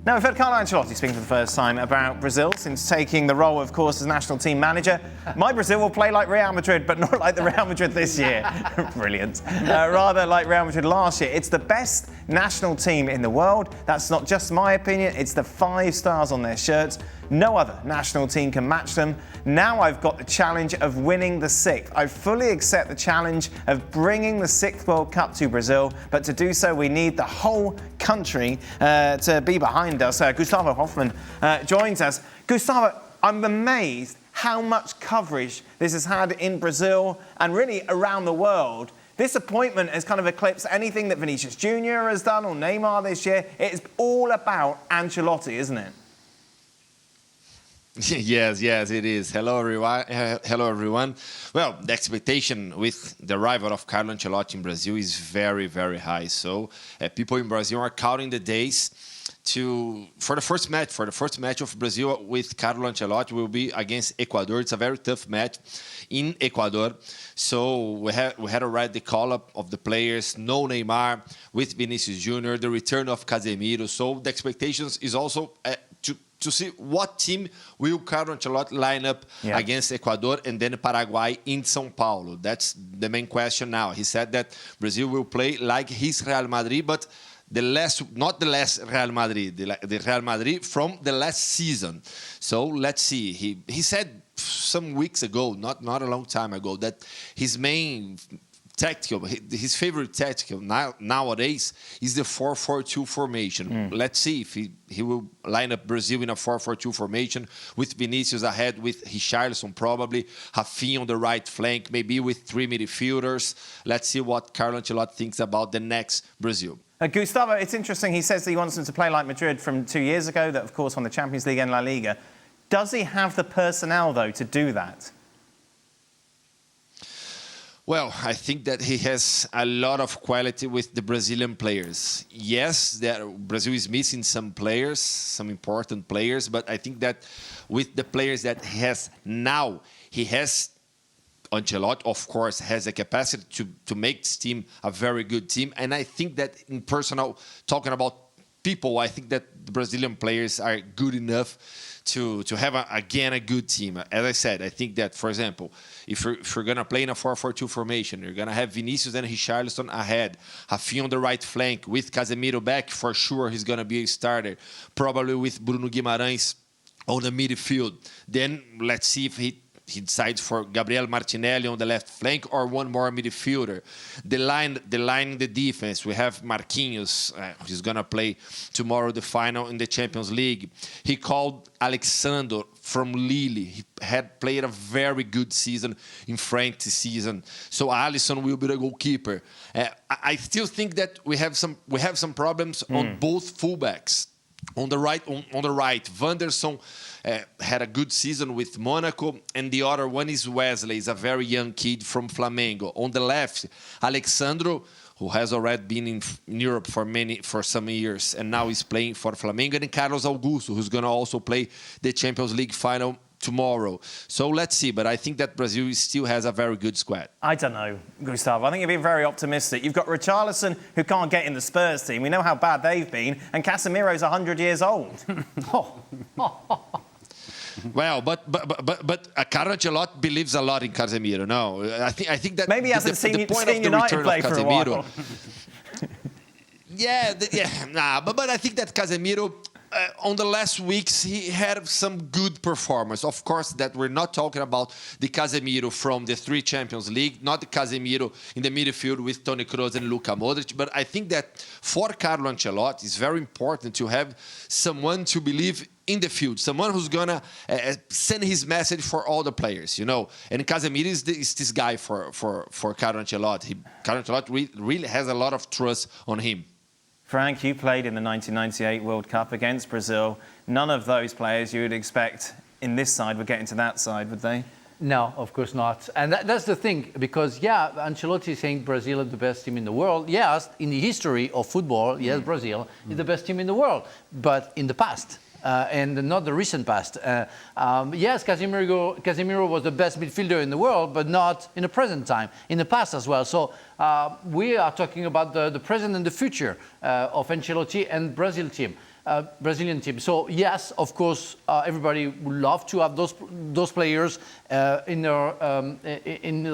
Now, we've heard Carlo Ancelotti speaking for the first time about Brazil since taking the role, of course, as national team manager. My Brazil will play like Real Madrid, but not like the Real Madrid this year. Brilliant. Rather like Real Madrid last year. It's the best national team in the world. That's not just my opinion. It's the 5 stars on their shirts. No other national team can match them. Now I've got the challenge of winning the 6th. I fully accept the challenge of bringing the 6th World Cup to Brazil, but to do so we need the whole country to be behind us. Gustavo Hofman joins us. Gustavo, I'm amazed how much coverage this has had in Brazil and really around the world. This appointment has kind of eclipsed anything that Vinicius Jr. has done or Neymar this year. It's all about Ancelotti, isn't it? Yes, it is. Hello, everyone. Well, the expectation with the arrival of Carlo Ancelotti in Brazil is very, very high. So people in Brazil are counting the days for the first match. For the first match of Brazil with Carlo Ancelotti will be against Ecuador. It's a very tough match in Ecuador. So we had already the call-up of the players, no Neymar, with Vinicius Jr., the return of Casemiro. So the expectations is also to see what team will Carlo Ancelotti line up against Ecuador and then Paraguay in São Paulo. That's the main question now. He said that Brazil will play like his Real Madrid, but not the last Real Madrid, the Real Madrid from the last season. So let's see. He said some weeks ago, not a long time ago, that his main his favorite tactical nowadays is the 4-4-2 formation. Let's see if he will line up Brazil in a 4-4-2 formation with Vinicius ahead, with Richarlison probably, Rafinha on the right flank, maybe with 3 midfielders. Let's see what Carlo Ancelotti thinks about the next Brazil. Gustavo, it's interesting. He says that he wants them to play like Madrid from 2 years ago, that of course won the Champions League and La Liga. Does he have the personnel, though, to do that? Well, I think that he has a lot of quality with the Brazilian players. Yes, Brazil is missing some players, some important players, but I think that with the players that he has now, Ancelotti, of course, has the capacity to make this team a very good team. And I think that in personal, talking about people, I think that the Brazilian players are good enough to have, a good team. As I said, I think that, for example, if you're going to play in a 4-4-2 formation, you're going to have Vinicius and Richarlison ahead, Rafinha on the right flank, with Casemiro back, for sure he's going to be a starter, probably with Bruno Guimarães on the midfield. Then let's see if he decides for Gabriel Martinelli on the left flank or one more midfielder. The defense, we have Marquinhos, who's going to play tomorrow the final in the Champions League. He called Alexandre from Lille. He had played a very good season in France this season. So Alisson will be the goalkeeper. I still think that we have some problems on both fullbacks. On the right, Wanderson had a good season with Monaco, and the other one is Wesley, is a very young kid from Flamengo. On the left, Alexandro, who has already been in Europe for some years, and now is playing for Flamengo, and Carlos Augusto, who's going to also play the Champions League final tomorrow. So let's see, but I think that Brazil still has a very good squad. I don't know, Gustavo. I think you're being very optimistic. You've got Richarlison, who can't get in the Spurs team. We know how bad they've been, and Casemiro's 100 years old. Well, but Carlo Ancelotti believes a lot in Casemiro. No, I think that maybe he hasn't seen United play for a while. But I think that Casemiro, on the last weeks, he had some good performance. Of course, that we're not talking about the Casemiro from the 3 Champions League, not the Casemiro in the midfield with Toni Kroos and Luka Modric. But I think that for Carlo Ancelotti, it's very important to have someone to believe in the field, someone who's going to send his message for all the players, you know. And Casemiro is this guy for Carlo Ancelotti. Carlo Ancelotti really has a lot of trust on him. Frank, you played in the 1998 World Cup against Brazil. None of those players you would expect in this side would get into that side, would they? No, of course not. And that's the thing, because, Ancelotti is saying Brazil is the best team in the world. Yes, in the history of football, yes, Brazil is the best team in the world, but in the past. And not the recent past. Yes, Casemiro was the best midfielder in the world, but not in the present time, in the past as well. So we are talking about the present and the future of Ancelotti and Brazil team. Brazilian team. So yes, of course, everybody would love to have those players in their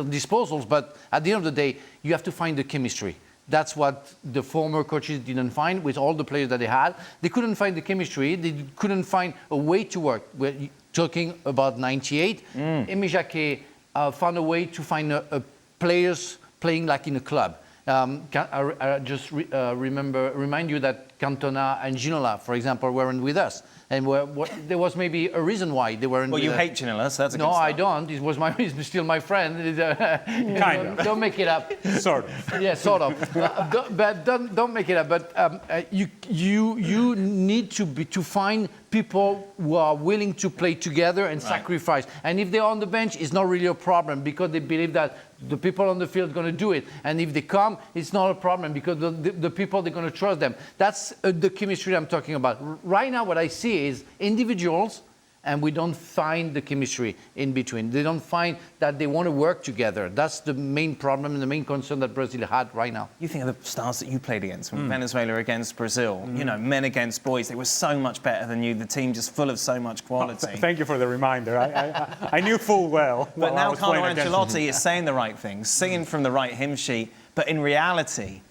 disposals. But at the end of the day, you have to find the chemistry. That's what the former coaches didn't find with all the players that they had. They couldn't find the chemistry. They couldn't find a way to work. We're talking about '98. Aimé Jacquet found a way to find players playing like in a club. I just remind you that Cantona and Ginola, for example, weren't with us. And there was maybe a reason why they weren't with us. Well, you hate Ginola, so that's a good No, start. I don't. He's still my friend. Kind of. Don't make it up. Sort of. Yeah, sort of. But don't make it up. But you need to find people who are willing to play together and sacrifice. And if they're on the bench, it's not really a problem because they believe that the people on the field are going to do it. And if they come, it's not a problem because the people, they're going to trust them. That's the chemistry I'm talking about. Right now, what I see is individuals, and we don't find the chemistry in between. They don't find that they want to work together. That's the main problem and the main concern that Brazil had right now. You think of the stars that you played against, from Venezuela against Brazil, you know, men against boys. They were so much better than you. The team just full of so much quality. Thank you for the reminder. I knew full well. But while I now was Carlo playing against Ancelotti is saying the right things, singing from the right hymn sheet. But in reality,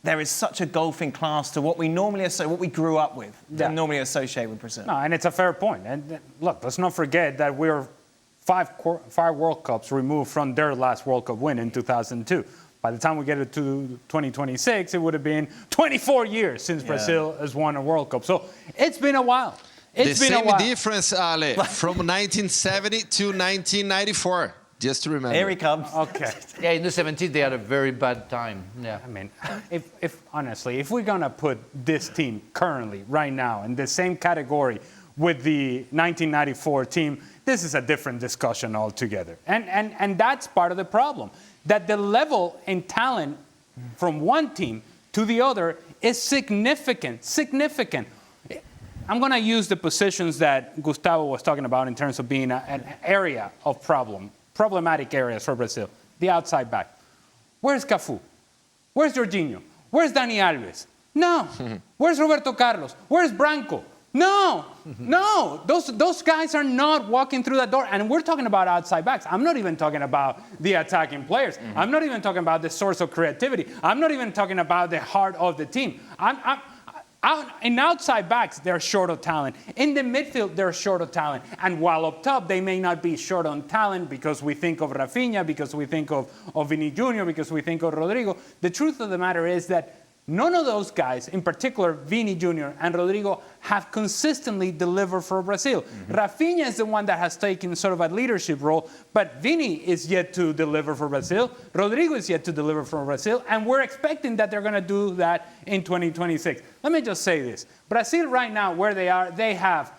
there is such a golfing class to what we normally what we grew up with, and normally associate with Brazil. No, and it's a fair point. And look, let's not forget that we're five World Cups removed from their last World Cup win in 2002. By the time we get to 2026, it would have been 24 years since Brazil has won a World Cup. So it's been a while. It's the been same a while. difference, Ale, from 1970 to 1994. Just to remember. Here he comes. Okay. Yeah, in the 70s, they had a very bad time. Yeah. I mean, if honestly, if we're going to put this team currently, right now, in the same category with the 1994 team, this is a different discussion altogether. And that's part of the problem, that the level in talent from one team to the other is significant. I'm going to use the positions that Gustavo was talking about in terms of being an area of problematic areas for Brazil. The outside back. Where's Cafu? Where's Jorginho? Where's Dani Alves? No. Where's Roberto Carlos? Where's Branco? No. Those guys are not walking through that door. And we're talking about outside backs. I'm not even talking about the attacking players. I'm not even talking about the source of creativity. I'm not even talking about the heart of the team. In outside backs, they're short of talent. In the midfield, they're short of talent. And while up top, they may not be short on talent because we think of Rafinha, because we think of Vini Jr., because we think of Rodrigo. The truth of the matter is that none of those guys, in particular Vini Jr. and Rodrigo, have consistently delivered for Brazil. Rafinha is the one that has taken sort of a leadership role, but Vini is yet to deliver for Brazil. Rodrigo is yet to deliver for Brazil, and we're expecting that they're going to do that in 2026. Let me just say this. Brazil right now, where they are, they have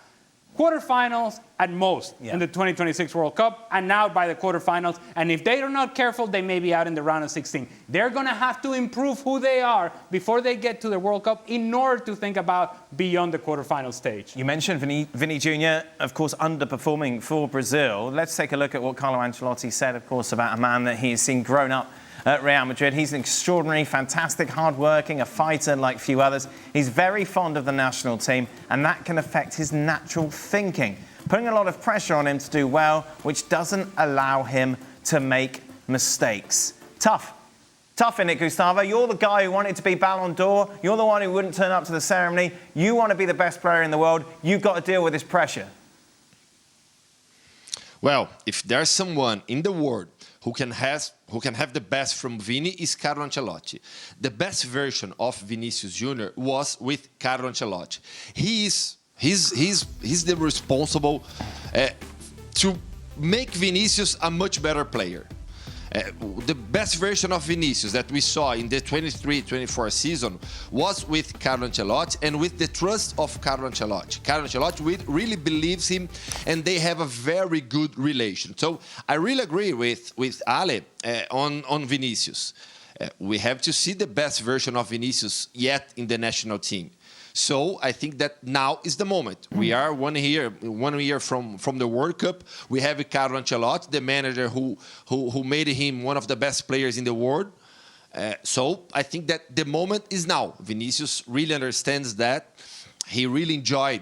quarterfinals at most in the 2026 World Cup, and now by the quarterfinals. And if they are not careful, they may be out in the round of 16. They're going to have to improve who they are before they get to the World Cup in order to think about beyond the quarterfinal stage. You mentioned Vini Jr., of course, underperforming for Brazil. Let's take a look at what Carlo Ancelotti said, of course, about a man that he's seen grown up at Real Madrid. He's an extraordinary, fantastic, hard-working, a fighter like few others. He's very fond of the national team, and that can affect his natural thinking, putting a lot of pressure on him to do well, which doesn't allow him to make mistakes. Tough, innit, Gustavo? You're the guy who wanted to be Ballon d'Or. You're the one who wouldn't turn up to the ceremony. You want to be the best player in the world. You've got to deal with this pressure. Well, if there's someone in the world who can have the best from Vini is Carlo Ancelotti. The best version of Vinicius Jr. was with Carlo Ancelotti. He's the responsible to make Vinicius a much better player. The best version of Vinicius that we saw in the 23-24 season was with Carlo Ancelotti and with the trust of Carlo Ancelotti. Carlo Ancelotti really believes him, and they have a very good relation. So I really agree with Ale on Vinicius. We have to see the best version of Vinicius yet in the national team. So I think that now is the moment. We are 1 year from the World Cup. We have Carlo Ancelotti, the manager who made him one of the best players in the world. So I think that the moment is now. Vinicius really understands that. he really enjoys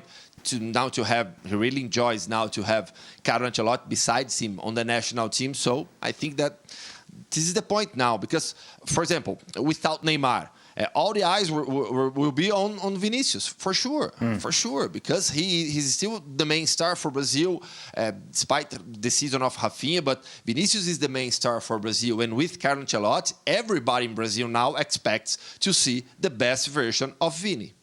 now to have Carlo Ancelotti besides him on the national team. So I think that this is the point now, because, for example, without Neymar, all the eyes will be on Vinicius, for sure, because he's still the main star for Brazil, despite the season of Rafinha, but Vinicius is the main star for Brazil. And with Carlo Ancelotti, everybody in Brazil now expects to see the best version of Vini.